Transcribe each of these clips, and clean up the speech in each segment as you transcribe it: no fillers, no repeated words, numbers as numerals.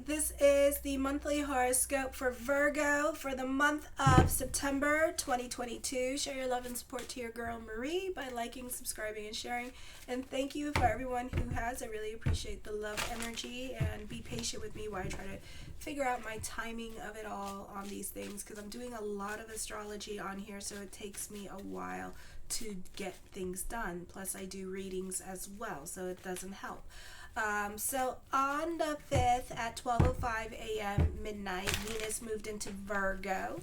This is the monthly horoscope for Virgo for the month of September 2022. Show your love and support to your girl Marie by liking, subscribing, and sharing. And thank you for everyone who has. I really appreciate the love energy, and be patient with me while I try to figure out my timing of it all on these things, because I'm doing a lot of astrology on here, so it takes me a while to get things done. Plus I do readings as well, so it doesn't help. So on the 5th at 12:05 a.m. midnight, Venus moved into Virgo,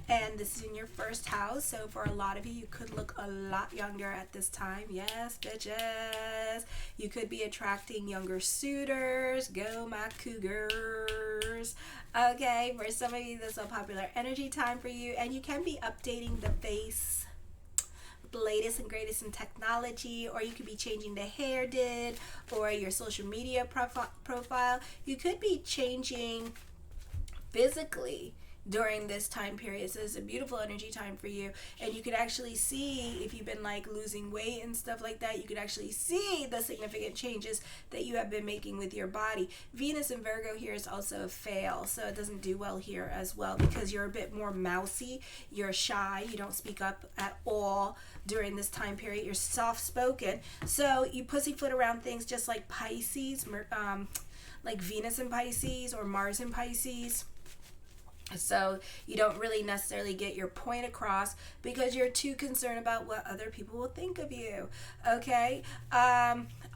and this is in your first house. So for a lot of you, you could look a lot younger at this time. Yes, bitches. You could be attracting younger suitors. Go my cougars. Okay, for some of you, this is a popular energy time for you, and you can be updating the face, the latest and greatest in technology, or you could be changing the hair did, or your social media profile. You could be changing physically during this time period. So it's a beautiful energy time for you, and you could actually see, if you've been like losing weight and stuff like that, you could actually see the significant changes that you have been making with your body. Venus in Virgo here is also a fail, so it doesn't do well here as well, because you're a bit more mousy, you're shy, you don't speak up at all during this time period, you're soft-spoken, so you pussyfoot around things just like Pisces, like Venus in Pisces or Mars in Pisces. So you don't really necessarily get your point across because you're too concerned about what other people will think of you. Okay.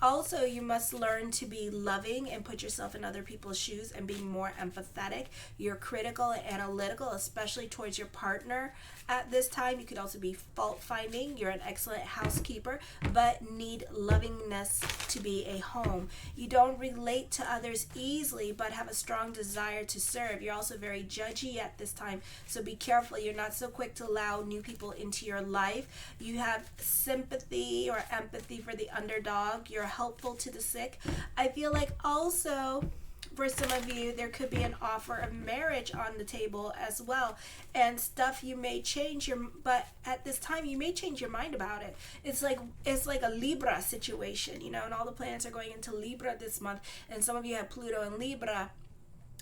Also, you must learn to be loving and put yourself in other people's shoes and be more empathetic. You're critical and analytical, especially towards your partner at this time. You could also be fault finding. You're an excellent housekeeper, but need lovingness to be a home. You don't relate to others easily, but have a strong desire to serve. You're also very judgy at this time, so be careful. You're not so quick to allow new people into your life. You have sympathy or empathy for the underdog. You're helpful to the sick. I feel like also for some of you, there could be an offer of marriage on the table as well, and stuff you may change but at this time you may change your mind about it. It's like a Libra situation, and all the planets are going into Libra this month, and some of you have Pluto in Libra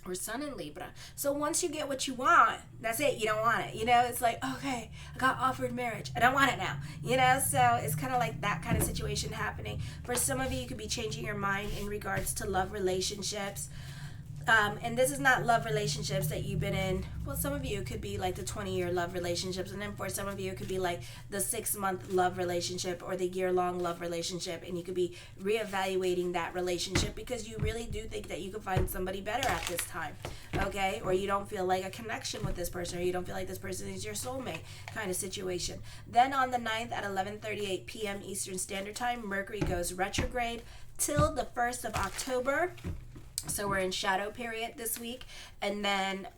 or Sun in Libra. So once you get what you want, that's it. You don't want it. It's like, okay, I got offered marriage. I don't want it now. So it's kind of like that kind of situation happening. For some of you, you could be changing your mind in regards to love relationships. And this is not love relationships that you've been in. Well, some of you could be like the 20-year love relationships, and then for some of you it could be like the 6-month love relationship or the year-long love relationship, and you could be reevaluating that relationship because you really do think that you could find somebody better at this time, okay? Or you don't feel like a connection with this person, or you don't feel like this person is your soulmate kind of situation. Then on the 9th at 11:38 p.m. Eastern Standard Time, Mercury goes retrograde till the 1st of October. So we're in shadow period this week, and then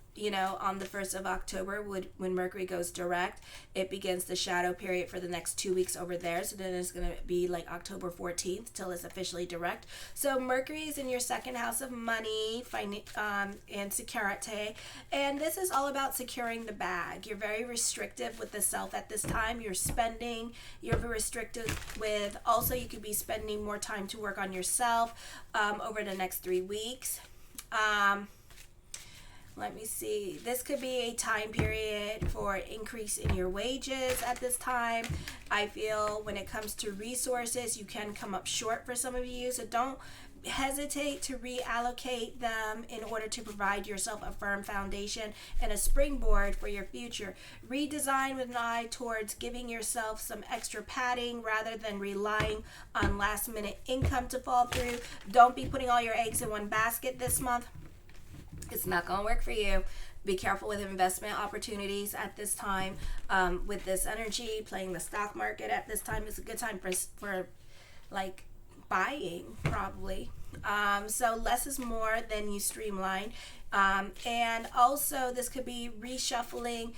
on the 1st of October, when Mercury goes direct, it begins the shadow period for the next 2 weeks over there. So then it's going to be like October 14th till it's officially direct. So Mercury is in your second house of money, and security. And this is all about securing the bag. You're very restrictive with the self at this time. You're spending. You're very restrictive with, also you could be spending more time to work on yourself over the next 3 weeks. Let me see. This could be a time period for increase in your wages at this time. I feel when it comes to resources, you can come up short for some of you. So don't hesitate to reallocate them in order to provide yourself a firm foundation and a springboard for your future. Redesign with an eye towards giving yourself some extra padding rather than relying on last minute income to fall through. Don't be putting all your eggs in one basket this month. It's not going to work for you. Be careful with investment opportunities at this time. With this energy, playing the stock market at this time is a good time for like buying, probably. So less is more than you streamline. And also this could be reshuffling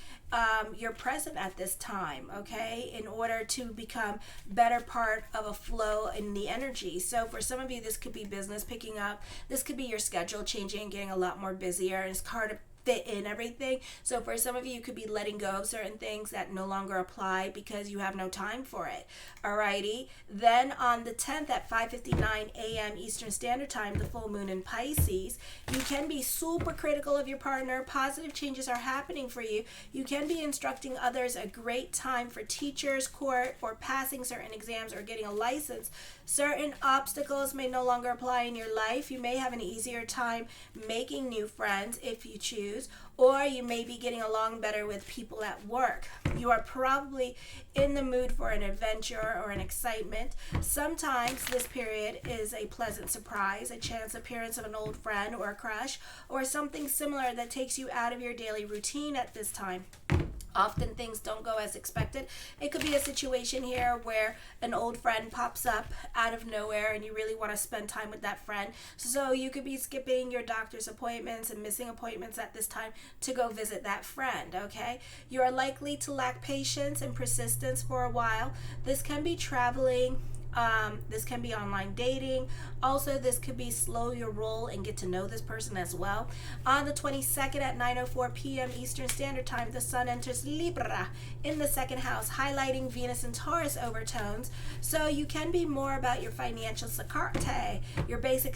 your present at this time, okay, in order to become better part of a flow in the energy. So for some of you, this could be business picking up. This could be your schedule changing and getting a lot more busier, and it's hard to fit in everything. So for some of you, you could be letting go of certain things that no longer apply because you have no time for it. Alrighty. Then on the 10th at 5:59 a.m. Eastern Standard Time, the full moon in Pisces, you can be super critical of your partner. Positive changes are happening for you. You can be instructing others. A great time for teachers, court, or passing certain exams or getting a license. Certain obstacles may no longer apply in your life. You may have an easier time making new friends if you choose, or you may be getting along better with people at work. You are probably in the mood for an adventure or an excitement. Sometimes this period is a pleasant surprise, a chance appearance of an old friend or a crush, or something similar that takes you out of your daily routine at this time. Often things don't go as expected. It could be a situation here where an old friend pops up out of nowhere and you really want to spend time with that friend. So you could be skipping your doctor's appointments and missing appointments at this time to go visit that friend, okay? You are likely to lack patience and persistence for a while. This can be traveling. This can be online dating. Also, this could be slow your roll and get to know this person as well. On the 22nd at 9:04 p.m. Eastern Standard Time, the Sun enters Libra in the second house, highlighting Venus and Taurus overtones. So you can be more about your financial security. Your basic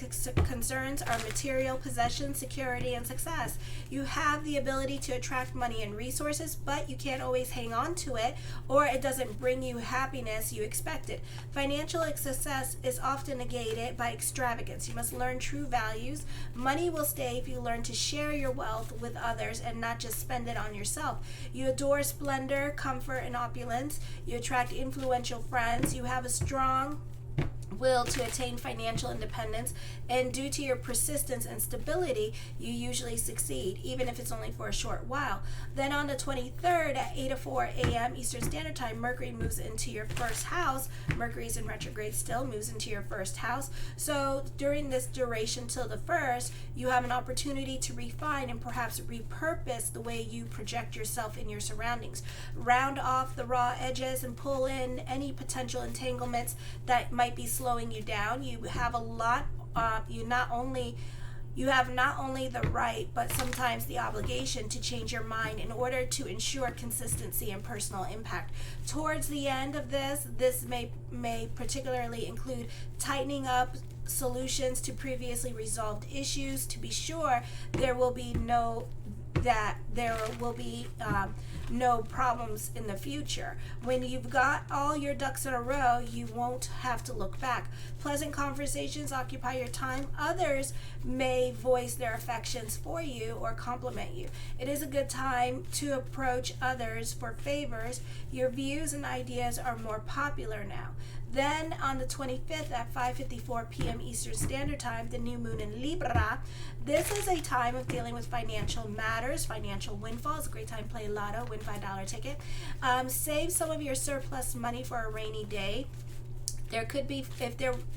concerns are material possession, security, and success. You have the ability to attract money and resources, but you can't always hang on to it, or it doesn't bring you happiness you expected. Financial success is often negated by extravagance. You must learn true values. Money will stay if you learn to share your wealth with others and not just spend it on yourself. You adore splendor, comfort, and opulence. You attract influential friends. You have a strong will to attain financial independence, and due to your persistence and stability, you usually succeed, even if it's only for a short while. Then on the 23rd at 8:04 a.m. Eastern Standard Time, Mercury moves into your first house. Mercury's in retrograde still, moves into your first house. So during this duration till the 1st, you have an opportunity to refine and perhaps repurpose the way you project yourself in your surroundings. Round off the raw edges and pull in any potential entanglements that might be slowing you down. You have a lot. You have not only the right, but sometimes the obligation to change your mind in order to ensure consistency and personal impact. Towards the end of this may particularly include tightening up solutions to previously resolved issues. To be sure, there will be no problems in the future. When you've got all your ducks in a row, you won't have to look back. Pleasant conversations occupy your time. Others may voice their affections for you or compliment you. It is a good time to approach others for favors. Your views and ideas are more popular now. Then on the 25th at 5:54 p.m. Eastern Standard Time, the new moon in Libra. This is a time of dealing with financial matters, financial windfalls. A great time to play lotto, win $5 ticket. Save some of your surplus money for a rainy day. There could be,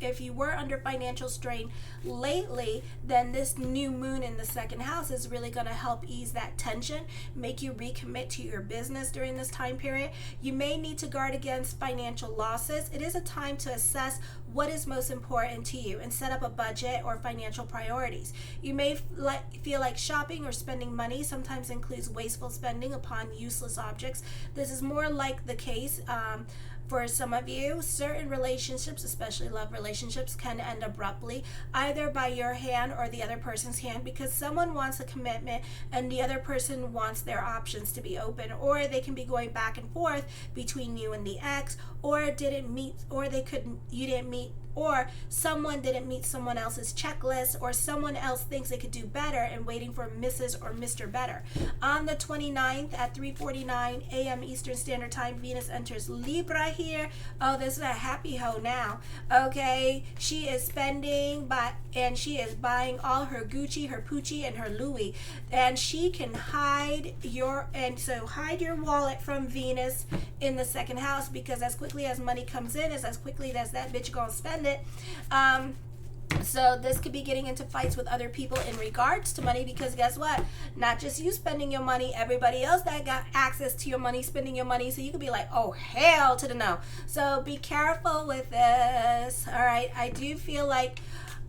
if you were under financial strain lately, then this new moon in the second house is really going to help ease that tension, make you recommit to your business during this time period. You may need to guard against financial losses. It is a time to assess what is most important to you and set up a budget or financial priorities. You may feel like shopping or spending money sometimes includes wasteful spending upon useless objects. This is more like the case for some of you. Certain relationships, especially love relationships, can end abruptly, either by your hand or the other person's hand, because someone wants a commitment and the other person wants their options to be open, or they can be going back and forth between you and the ex, or you didn't meet, or someone didn't meet someone else's checklist, or someone else thinks they could do better and waiting for Mrs. or Mr. Better. On the 29th at 3:49 a.m. Eastern Standard Time, Venus enters Libra here. Oh, this is a happy hoe now. Okay, she is spending and she is buying all her Gucci, her Pucci, and her Louis, and she can hide your wallet from Venus in the second house, because as quickly as money comes in is as quickly as that bitch gonna spend it. So this could be getting into fights with other people in regards to money, because guess what? Not just you spending your money, everybody else that got access to your money spending your money. So you could be like, oh, hell to the no. So be careful with this. All right. I do feel like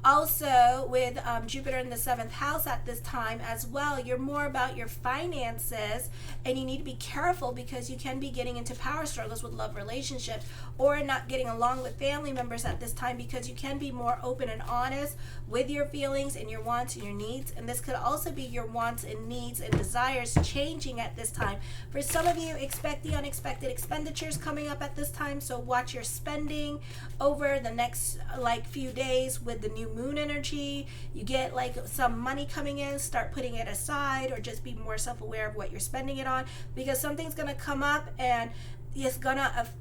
Also, with Jupiter in the 7th house at this time as well, you're more about your finances, and you need to be careful because you can be getting into power struggles with love relationships, or not getting along with family members at this time, because you can be more open and honest with your feelings and your wants and your needs. And this could also be your wants and needs and desires changing at this time. For some of you, expect the unexpected expenditures coming up at this time, so watch your spending over the next few days. With the new moon energy, you get some money coming in, start putting it aside, or just be more self-aware of what you're spending it on, because something's going to come up, and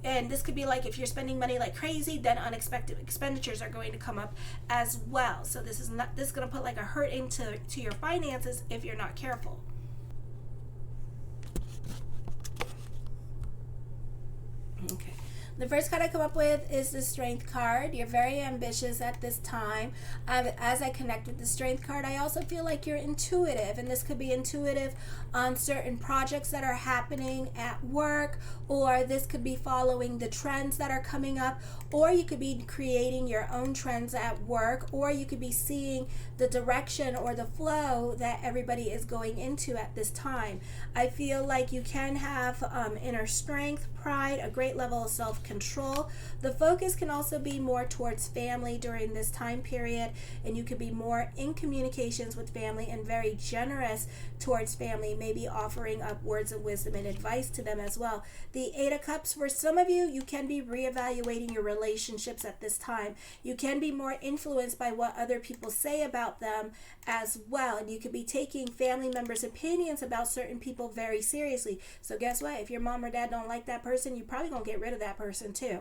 and this could be if you're spending money like crazy, then unexpected expenditures are going to come up as well. So this is going to put a hurt into your finances if you're not careful. Okay. The first card I come up with is the Strength card. You're very ambitious at this time. As I connect with the Strength card, I also feel like you're intuitive, and this could be intuitive on certain projects that are happening at work, or this could be following the trends that are coming up, or you could be creating your own trends at work, or you could be seeing the direction or the flow that everybody is going into at this time. I feel like you can have inner strength, pride, a great level of self-control. The focus can also be more towards family during this time period, and you could be more in communications with family and very generous towards family, maybe offering up words of wisdom and advice to them as well. The Eight of Cups, for some of you, you can be reevaluating your relationships at this time. You can be more influenced by what other people say about them as well, and you could be taking family members' opinions about certain people very seriously. So guess what? If your mom or dad don't like that person, you're probably gonna get rid of that person too.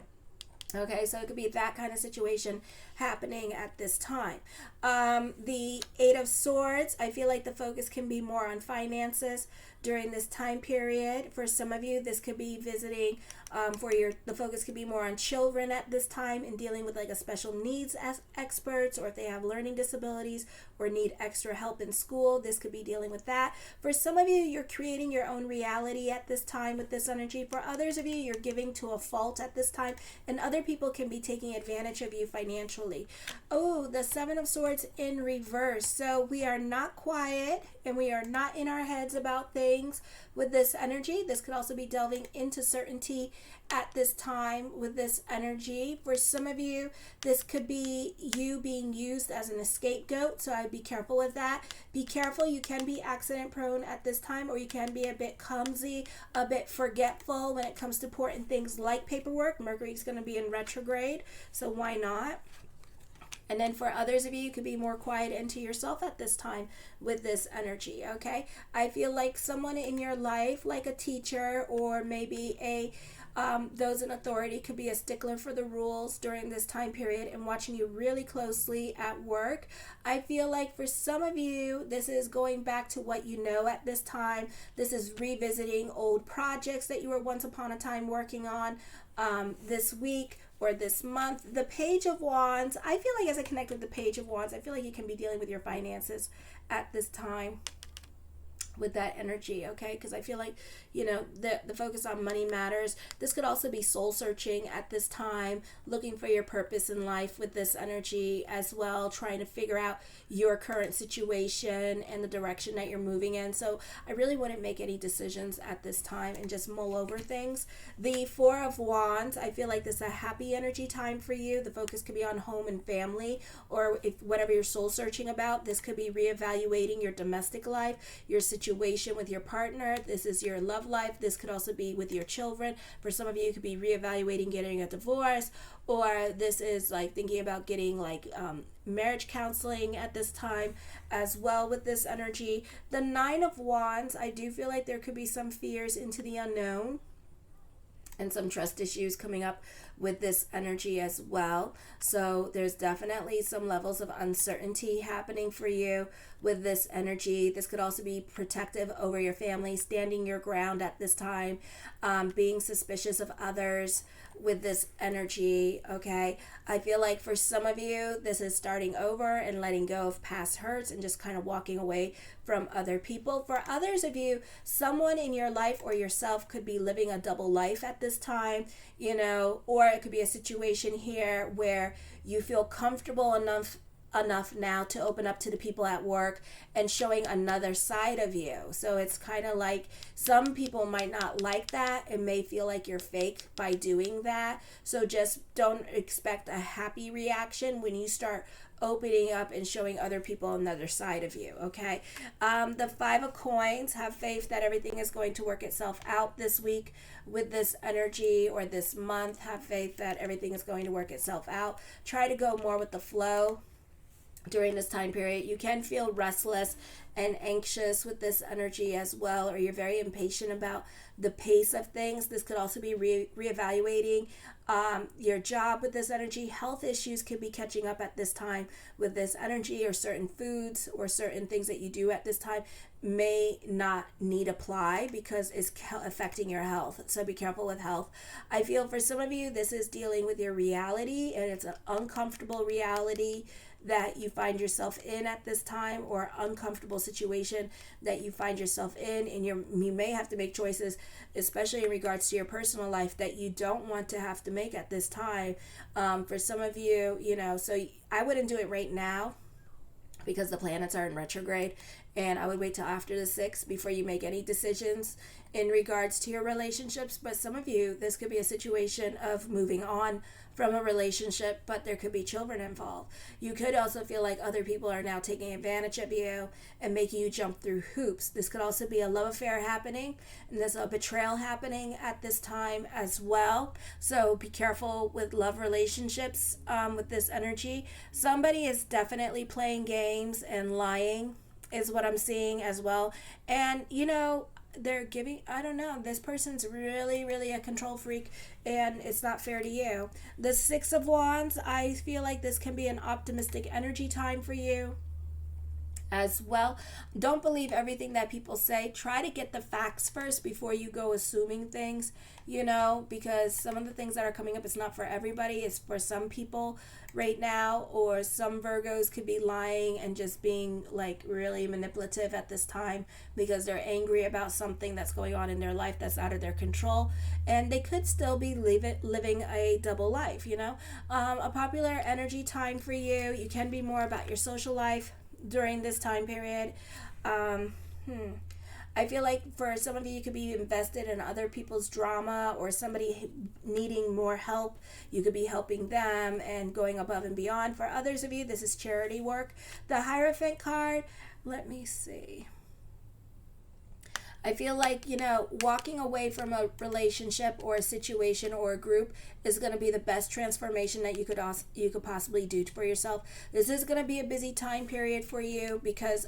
Okay, so it could be that kind of situation happening at this time. The Eight of Swords, I feel like the focus can be more on finances during this time period. For some of you, this could be visiting the focus could be more on children at this time and dealing with a special needs as experts, or if they have learning disabilities or need extra help in school, this could be dealing with that. For some of you, you're creating your own reality at this time with this energy. For others of you, you're giving to a fault at this time, and other people can be taking advantage of you financially. Oh, the Seven of Swords in reverse. So we are not quiet, and we are not in our heads about things with this energy. This could also be delving into certainty at this time with this energy. For some of you, this could be you being used as an scapegoat, so I'd be careful with that. Be careful, you can be accident prone at this time, or you can be a bit clumsy, a bit forgetful when it comes to important things like paperwork. Mercury's going to be in retrograde, so why not? And then for others of you, you could be more quiet into yourself at this time with this energy, okay? I feel like someone in your life, like a teacher or maybe those in authority, could be a stickler for the rules during this time period and watching you really closely at work. I feel like for some of you, this is going back to what you know at this time. This is revisiting old projects that you were once upon a time working on this week or this month. The Page of Wands, I feel like as I connect with the Page of Wands, I feel like you can be dealing with your finances at this time with that energy, okay? Because I feel like, the focus on money matters. This could also be soul searching at this time, looking for your purpose in life with this energy as well, trying to figure out your current situation and the direction that you're moving in. So I really wouldn't make any decisions at this time and just mull over things. The Four of Wands, I feel like this is a happy energy time for you. The focus could be on home and family, or if whatever you're soul searching about, this could be reevaluating your domestic life, your situation with your partner. This is your love life. This could also be with your children. For some of you, it could be reevaluating getting a divorce, or this is thinking about getting marriage counseling at this time as well with this energy. The Nine of Wands, I do feel like there could be some fears into the unknown and some trust issues coming up with this energy as well. So there's definitely some levels of uncertainty happening for you with this energy. This could also be protective over your family, standing your ground at this time, being suspicious of others with this energy, okay? I feel like for some of you, this is starting over and letting go of past hurts and just kind of walking away from other people. For others of you, someone in your life or yourself could be living a double life at this time, or it could be a situation here where you feel comfortable enough enough now to open up to the people at work and showing another side of you. So it's kind of like some people might not like that and may feel like you're fake by doing that. So just don't expect a happy reaction when you start opening up and showing other people another side of you. Okay. The Five of Coins, have faith that everything is going to work itself out this week with this energy, or this month. Have faith that everything is going to work itself out. Try to go more with the flow during this time period. You can feel restless and anxious with this energy as well, or you're very impatient about the pace of things. This could also be reevaluating your job with this energy. Health issues could be catching up at this time with this energy, or certain foods or certain things that you do at this time may not need apply because it's affecting your health. So be careful with health. I feel for some of you, this is dealing with your reality, and it's an uncomfortable reality that you find yourself in at this time, or uncomfortable situation that you find yourself in, and you may have to make choices, especially in regards to your personal life, that you don't want to have to make at this time. For some of you, so I wouldn't do it right now because the planets are in retrograde, and I would wait till after the 6th before you make any decisions in regards to your relationships. But some of you, this could be a situation of moving on from a relationship, but there could be children involved. You could also feel like other people are now taking advantage of you and making you jump through hoops. This could also be a love affair happening, and there's a betrayal happening at this time as well. So be careful with love relationships with this energy. Somebody is definitely playing games and lying is what I'm seeing as well. And they're giving, I don't know, this person's really, really a control freak, and it's not fair to you. The Six of Wands, I feel like this can be an optimistic energy time for you as well. Don't believe everything that people say. Try to get the facts first before you go assuming things, because some of the things that are coming up, it's not for everybody. It's for some people right now, or some Virgos could be lying and just being like really manipulative at this time because they're angry about something that's going on in their life that's out of their control, and they could still be living a double life. A popular energy time for you. You can be more about your social life during this time period. I feel like for some of you, you could be invested in other people's drama, or somebody needing more help. You could be helping them and going above and beyond. For others of you, this is charity work. The Hierophant card, let me see. I feel like, walking away from a relationship or a situation or a group is going to be the best transformation that you could possibly do for yourself. This is going to be a busy time period for you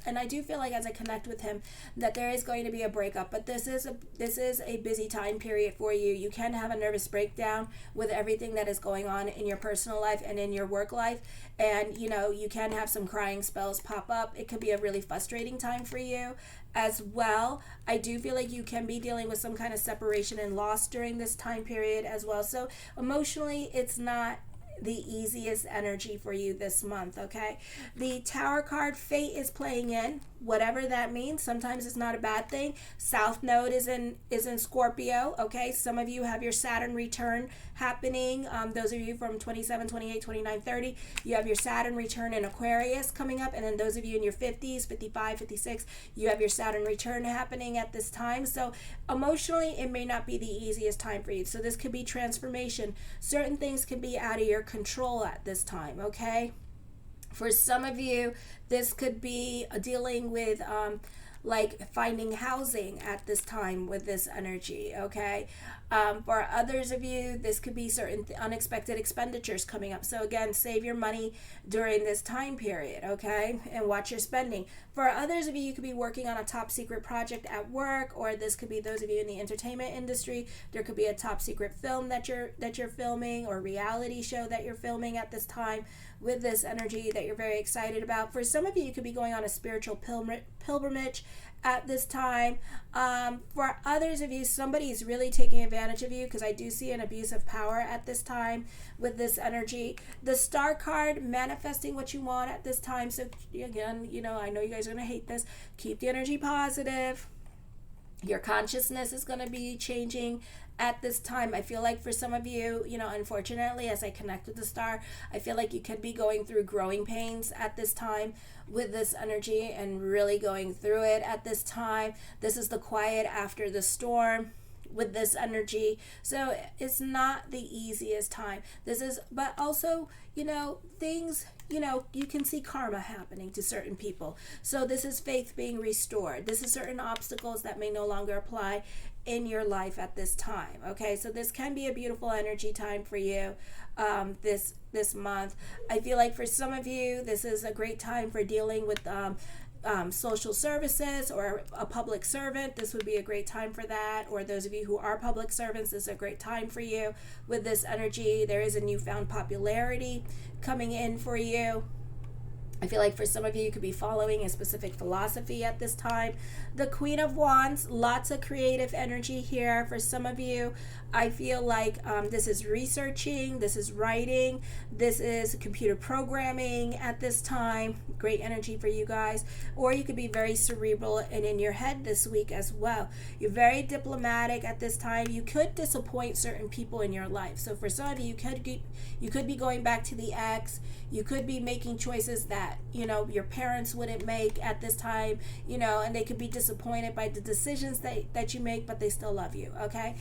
and I do feel like as I connect with him that there is going to be a breakup, but this is a busy time period for you. You can have a nervous breakdown with everything that is going on in your personal life and in your work life, and you can have some crying spells pop up. It could be a really frustrating time for you as well. I do feel like you can be dealing with some kind of separation and loss during this time period as well. So emotionally, it's not the easiest energy for you this month, okay? The Tower card, fate is playing in, whatever that means. Sometimes it's not a bad thing. South Node is in Scorpio, okay? Some of you have your Saturn return happening. Those of you from 27, 28, 29, 30, you have your Saturn return in Aquarius coming up, and then those of you in your 50s, 55, 56, you have your Saturn return happening at this time. So emotionally, it may not be the easiest time for you. So this could be transformation. Certain things can be out of your control at this time, okay? For some of you, this could be dealing with like finding housing at this time with this energy, okay? For others of you, this could be certain unexpected expenditures coming up. So again, save your money during this time period, okay? And watch your spending. For others of you, you could be working on a top secret project at work, or this could be those of you in the entertainment industry. There could be a top secret film that you're filming, or reality show that you're filming at this time with this energy that you're very excited about. For some of you, you could be going on a spiritual pilgrimage at this time. For others of you, somebody is really taking advantage of you, because I do see an abuse of power at this time with this energy. The Star card, manifesting what you want at this time. So again, I know you guys are going to hate this. Keep the energy positive. Your consciousness is going to be changing at this time. I feel like for some of you, unfortunately, as I connect with the star, I feel like you could be going through growing pains at this time with this energy and really going through it at this time. This is the quiet after the storm with this energy. So it's not the easiest time. But also, things, you can see karma happening to certain people. So this is faith being restored. This is certain obstacles that may no longer apply in your life at this time. Okay, so this can be a beautiful energy time for you this month. I feel like for some of you, this is a great time for dealing with social services or a public servant. This would be a great time for that. Or those of you who are public servants, this is a great time for you with this energy. There is a newfound popularity coming in for you. I feel like for some of you, you could be following a specific philosophy at this time. The Queen of Wands, lots of creative energy here. For some of you, I feel like this is researching, this is writing, this is computer programming at this time. Great energy for you guys. Or you could be very cerebral and in your head this week as well. You're very diplomatic at this time. You could disappoint certain people in your life. So for some of you, you could be going back to the ex. You could be making choices that, your parents wouldn't make at this time, and they could be disappointed by the decisions that you make, but they still love you, okay?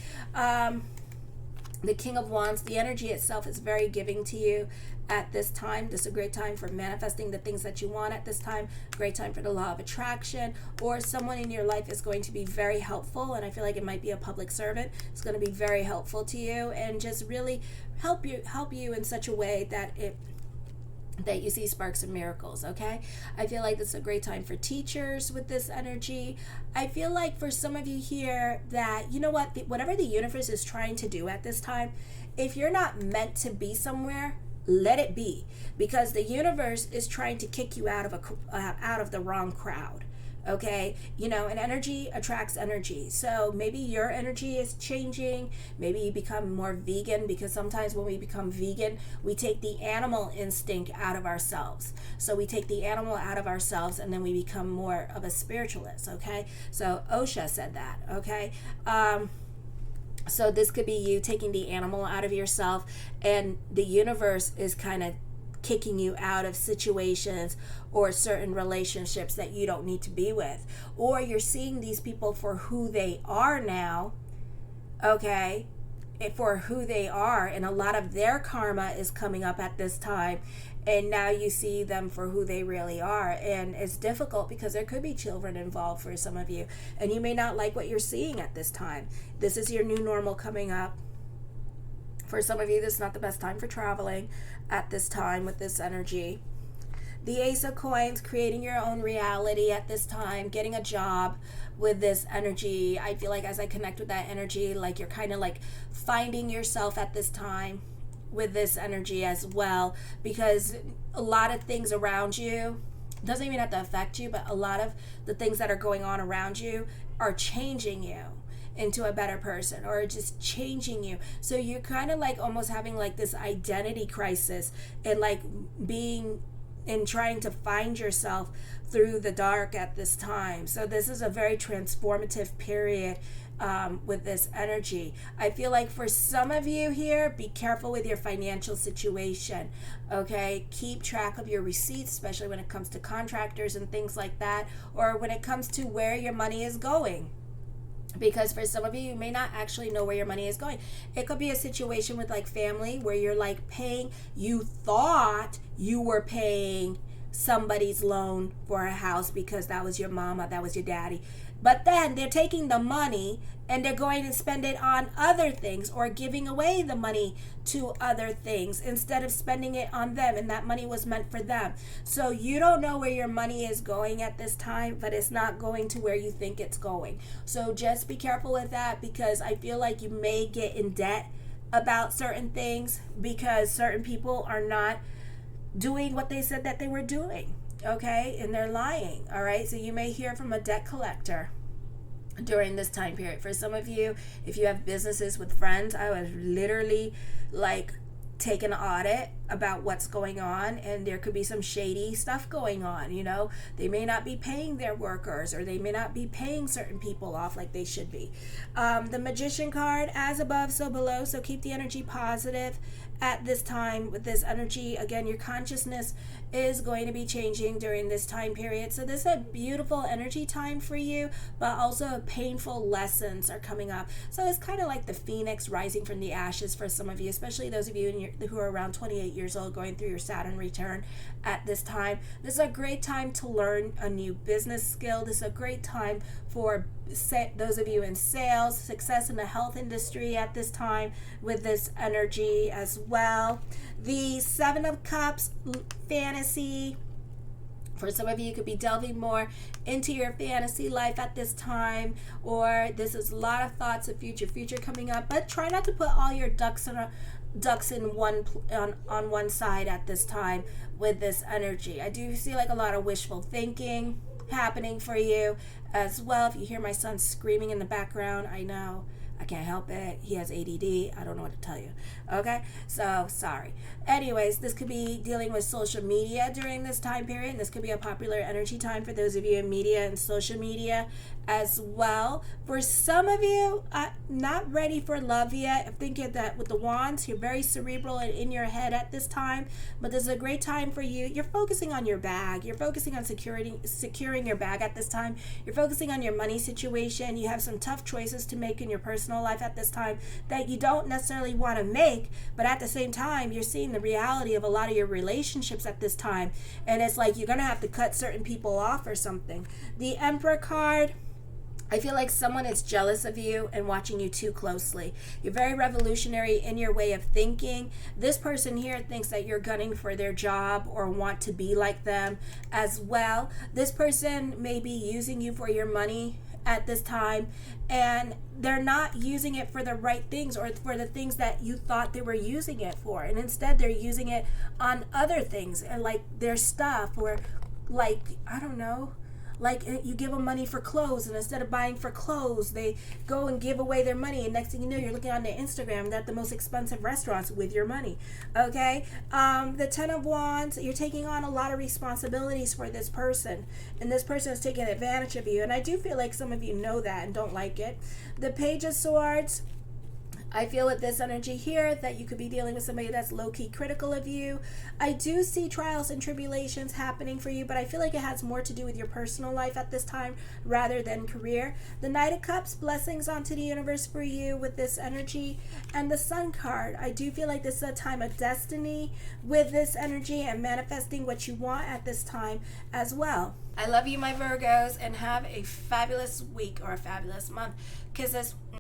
The King of Wands, the energy itself is very giving to you at this time. This is a great time for manifesting the things that you want at this time. Great time for the law of attraction, or someone in your life is going to be very helpful, and I feel like it might be a public servant. It's going to be very helpful to you and just really help you in such a way that you see sparks of miracles, okay? I feel like this is a great time for teachers with this energy. I feel like for some of you here that, whatever the universe is trying to do at this time, if you're not meant to be somewhere, let it be, because the universe is trying to kick you out of the wrong crowd. Okay, and energy attracts energy. So maybe your energy is changing. Maybe you become more vegan, because sometimes when we become vegan, we take the animal instinct out of ourselves. So we take the animal out of ourselves and then we become more of a spiritualist. Okay, so Osha said that. Okay, so this could be you taking the animal out of yourself, and the universe is kind of kicking you out of situations or certain relationships that you don't need to be with, or you're seeing these people for who they are now, okay, for who they are, and a lot of their karma is coming up at this time, and now you see them for who they really are. And it's difficult because there could be children involved for some of you, and you may not like what you're seeing at this time. This is your new normal coming up. For some of you, this is not the best time for traveling at this time with this energy. The Ace of Coins, creating your own reality at this time, getting a job with this energy. I feel like as I connect with that energy, like you're kind of like finding yourself at this time with this energy as well, because a lot of things around you, doesn't even have to affect you, but a lot of the things that are going on around you are changing you into a better person, or just changing you. So you're kind of like almost having like this identity crisis, and like being and trying to find yourself through the dark at this time. So this is a very transformative period with this energy. I feel like for some of you here, be careful with your financial situation, okay? Keep track of your receipts, especially when it comes to contractors and things like that, or when it comes to where your money is going. Because for some of you, you may not actually know where your money is going. It could be a situation with like family where you're like you thought you were paying somebody's loan for a house because that was your mama, that was your daddy. But then they're taking the money and they're going to spend it on other things, or giving away the money to other things instead of spending it on them, and that money was meant for them. So you don't know where your money is going at this time, but it's not going to where you think it's going. So just be careful with that, because I feel like you may get in debt about certain things because certain people are not doing what they said that they were doing, okay? And they're lying, all right? So you may hear from a debt collector during this time period. For some of you, if you have businesses with friends, I was literally like take an audit about what's going on, and there could be some shady stuff going on. They may not be paying their workers, or they may not be paying certain people off like they should be. The Magician card, as above so below, so keep the energy positive at this time with this energy. Again, your consciousness is going to be changing during this time period, so this is a beautiful energy time for you, but also painful lessons are coming up. So it's kind of like the phoenix rising from the ashes for some of you, especially those of you who are around 28 years old going through your Saturn return at this time. This is a great time to learn a new business skill. This is a great time for those of you in sales, success in the health industry at this time with this energy as well. The Seven of Cups, fantasy. For some of you, could be delving more into your fantasy life at this time, or this is a lot of thoughts of future coming up. But try not to put all your ducks in on one side at this time with this energy. I do see like a lot of wishful thinking happening for you as well. If you hear my son screaming in the background, I know. I can't help it. He has ADD. I don't know what to tell you. Okay? So, sorry. Anyways, this could be dealing with social media during this time period. This could be a popular energy time for those of you in media and social media as well. For some of you, not ready for love yet. I'm thinking that with the wands, you're very cerebral and in your head at this time. But this is a great time for you. You're focusing on your bag. You're focusing on securing your bag at this time. You're focusing on your money situation. You have some tough choices to make in your personal life at this time that you don't necessarily want to make, but at the same time you're seeing the reality of a lot of your relationships at this time, and it's like you're gonna have to cut certain people off or something. The Emperor card, I feel like someone is jealous of you and watching you too closely. You're very revolutionary in your way of thinking. This person here thinks that you're gunning for their job or want to be like them as well. This person may be using you for your money at this time, and they're not using it for the right things or for the things that you thought they were using it for, and instead they're using it on other things, and like their stuff, or like, I don't know, like you give them money for clothes, and instead of buying for clothes, they go and give away their money, and next thing you know, you're looking on their Instagram, they're at the most expensive restaurants with your money. Okay? The Ten of Wands, you're taking on a lot of responsibilities for this person, and this person is taking advantage of you, and I do feel like some of you know that and don't like it. The Page of Swords, I feel with this energy here that you could be dealing with somebody that's low-key critical of you. I do see trials and tribulations happening for you, but I feel like it has more to do with your personal life at this time rather than career. The Knight of Cups, blessings onto the universe for you with this energy. And the Sun card, I do feel like this is a time of destiny with this energy and manifesting what you want at this time as well. I love you, my Virgos, and have a fabulous week or a fabulous month. Kisses.